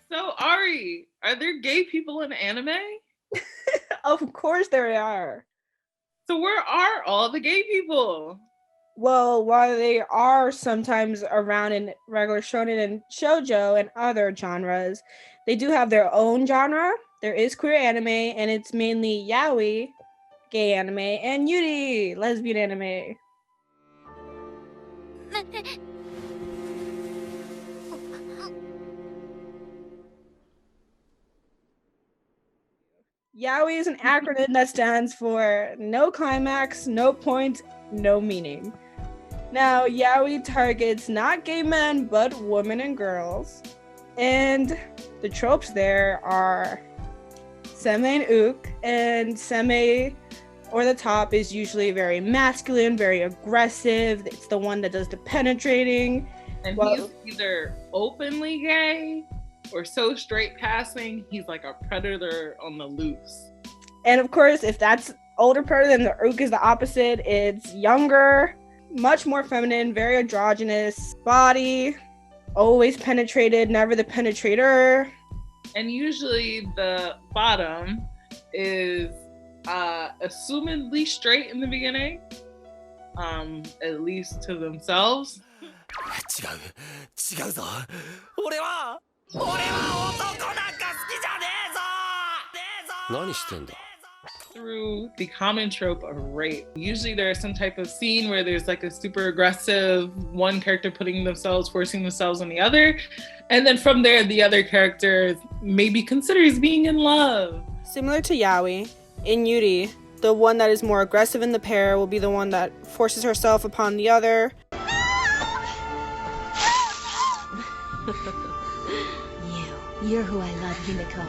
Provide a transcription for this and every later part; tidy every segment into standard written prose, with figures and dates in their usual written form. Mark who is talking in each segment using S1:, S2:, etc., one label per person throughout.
S1: So Ari, are there gay people in anime?
S2: Of course there are.
S1: So where are all the gay people?
S2: Well, while they are sometimes around in regular shonen and shoujo and other genres, they do have their own genre. There is queer anime, and it's mainly yaoi, gay anime, and yuri, lesbian anime. Yaoi is an acronym that stands for no climax, no point, no meaning. Now, yaoi targets not gay men, but women and girls. And the tropes there are seme and uk, and seme, or the top, is usually very masculine, very aggressive. It's the one that does the penetrating.
S1: And he's either openly gay or so straight passing, he's like a predator on the loose.
S2: And of course, if that's older predator, then the uk is the opposite. It's younger, much more feminine, very androgynous body, always penetrated, never the penetrator.
S1: And usually the bottom is assumedly straight in the beginning, at least to themselves. Through the common trope of rape. Usually there's some type of scene where there's like a super aggressive one character forcing themselves on the other. And then from there, the other character maybe considers being in love.
S2: Similar to yaoi, in yuri, the one that is more aggressive in the pair will be the one that forces herself upon the other.
S3: You're who I love, Himiko.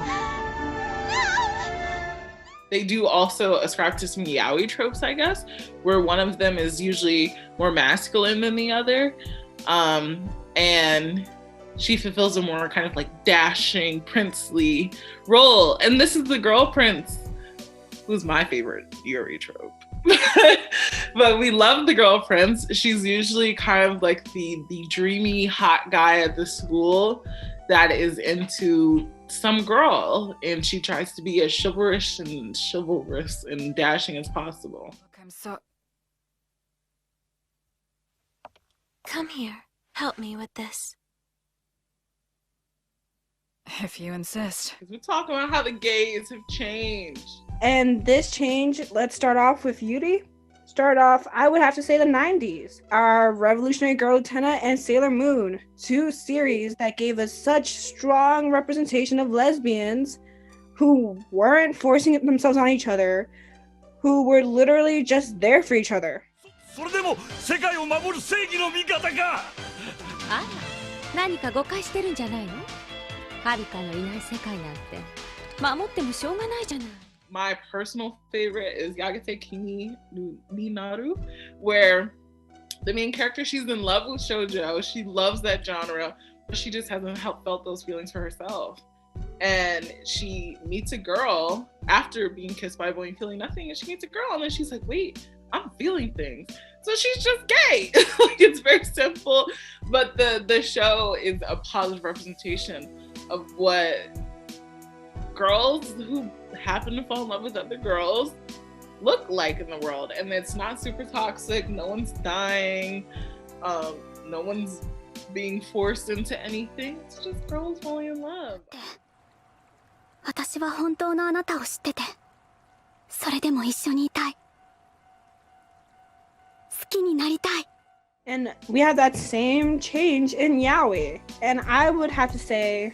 S1: They do also ascribe to some yaoi tropes, I guess, where one of them is usually more masculine than the other. And she fulfills a more kind of like dashing, princely role. And this is the girl prince, who's my favorite yuri trope. But we love the girl prince. She's usually kind of like the dreamy, hot guy at the school that is into some girl, and she tries to be as chivalrous and dashing as possible.
S3: Come here. Help me with this.
S4: If you insist.
S1: We're talking about how the gays have changed.
S2: And this change, let's start off with Yuri. Start off, I would have to say the 90s. Our Revolutionary Girl Lieutenant and Sailor Moon, two series that gave us such strong representation of lesbians who weren't forcing themselves on each other, who were literally just there for each other.
S1: My personal favorite is Yagate Kimi ni Naru, where the main character, she's in love with shoujo. She loves that genre, but she just hasn't felt those feelings for herself. And she meets a girl after being kissed by a boy and feeling nothing. And she meets a girl and then she's like, wait, I'm feeling things. So she's just gay. Like, it's very simple, but the show is a positive representation of what girls who happen to fall in love with other girls look like in the world. And it's not super toxic. No one's dying. No one's being forced into anything. It's just girls falling in love. And
S2: we have that same change in yaoi. And I would have to say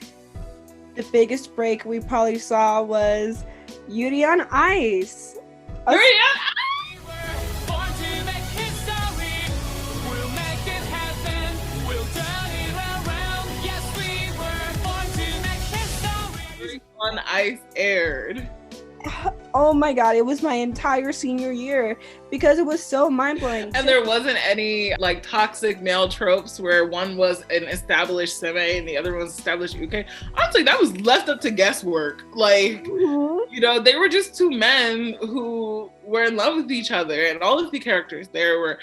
S2: the biggest break we probably saw was Yuri on Ice.
S1: Yuri on Ice! On Ice aired.
S2: Oh my god, it was my entire senior year because it was so mind-blowing.
S1: And there wasn't any like toxic male tropes where one was an established seme and the other was established uke. Honestly, that was left up to guesswork. Like, you You know, they were just two men who were in love with each other, and all of the characters there were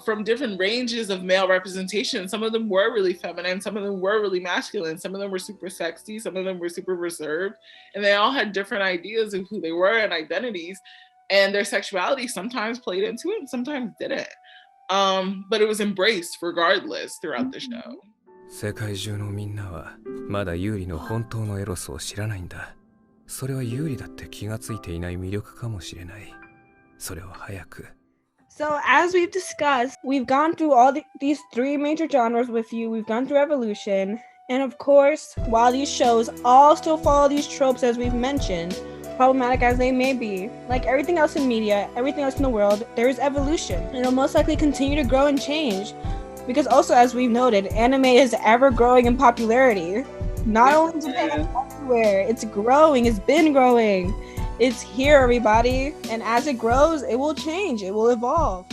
S1: from different ranges of male representation. Some of them were really feminine, some of them were really masculine, some of them were super sexy, some of them were super reserved, and they all had different ideas of who they were and identities, and their sexuality sometimes played into it and sometimes didn't. But it was embraced regardless throughout the show.
S5: 世界中のみんなはまだユーリの本当のエロスを知らないんだ。それはユーリだって気がついていない魅力かもしれない。それを早く。
S2: So as we've discussed, we've gone through all these three major genres with you. We've gone through evolution. And of course, while these shows all still follow these tropes as we've mentioned, problematic as they may be, like everything else in media, everything else in the world, there is evolution. And it'll most likely continue to grow and change. Because also, as we've noted, anime is ever growing in popularity. Not only in Japan, everywhere. It's growing. It's been growing. It's here, everybody. And as it grows, it will change. It will evolve.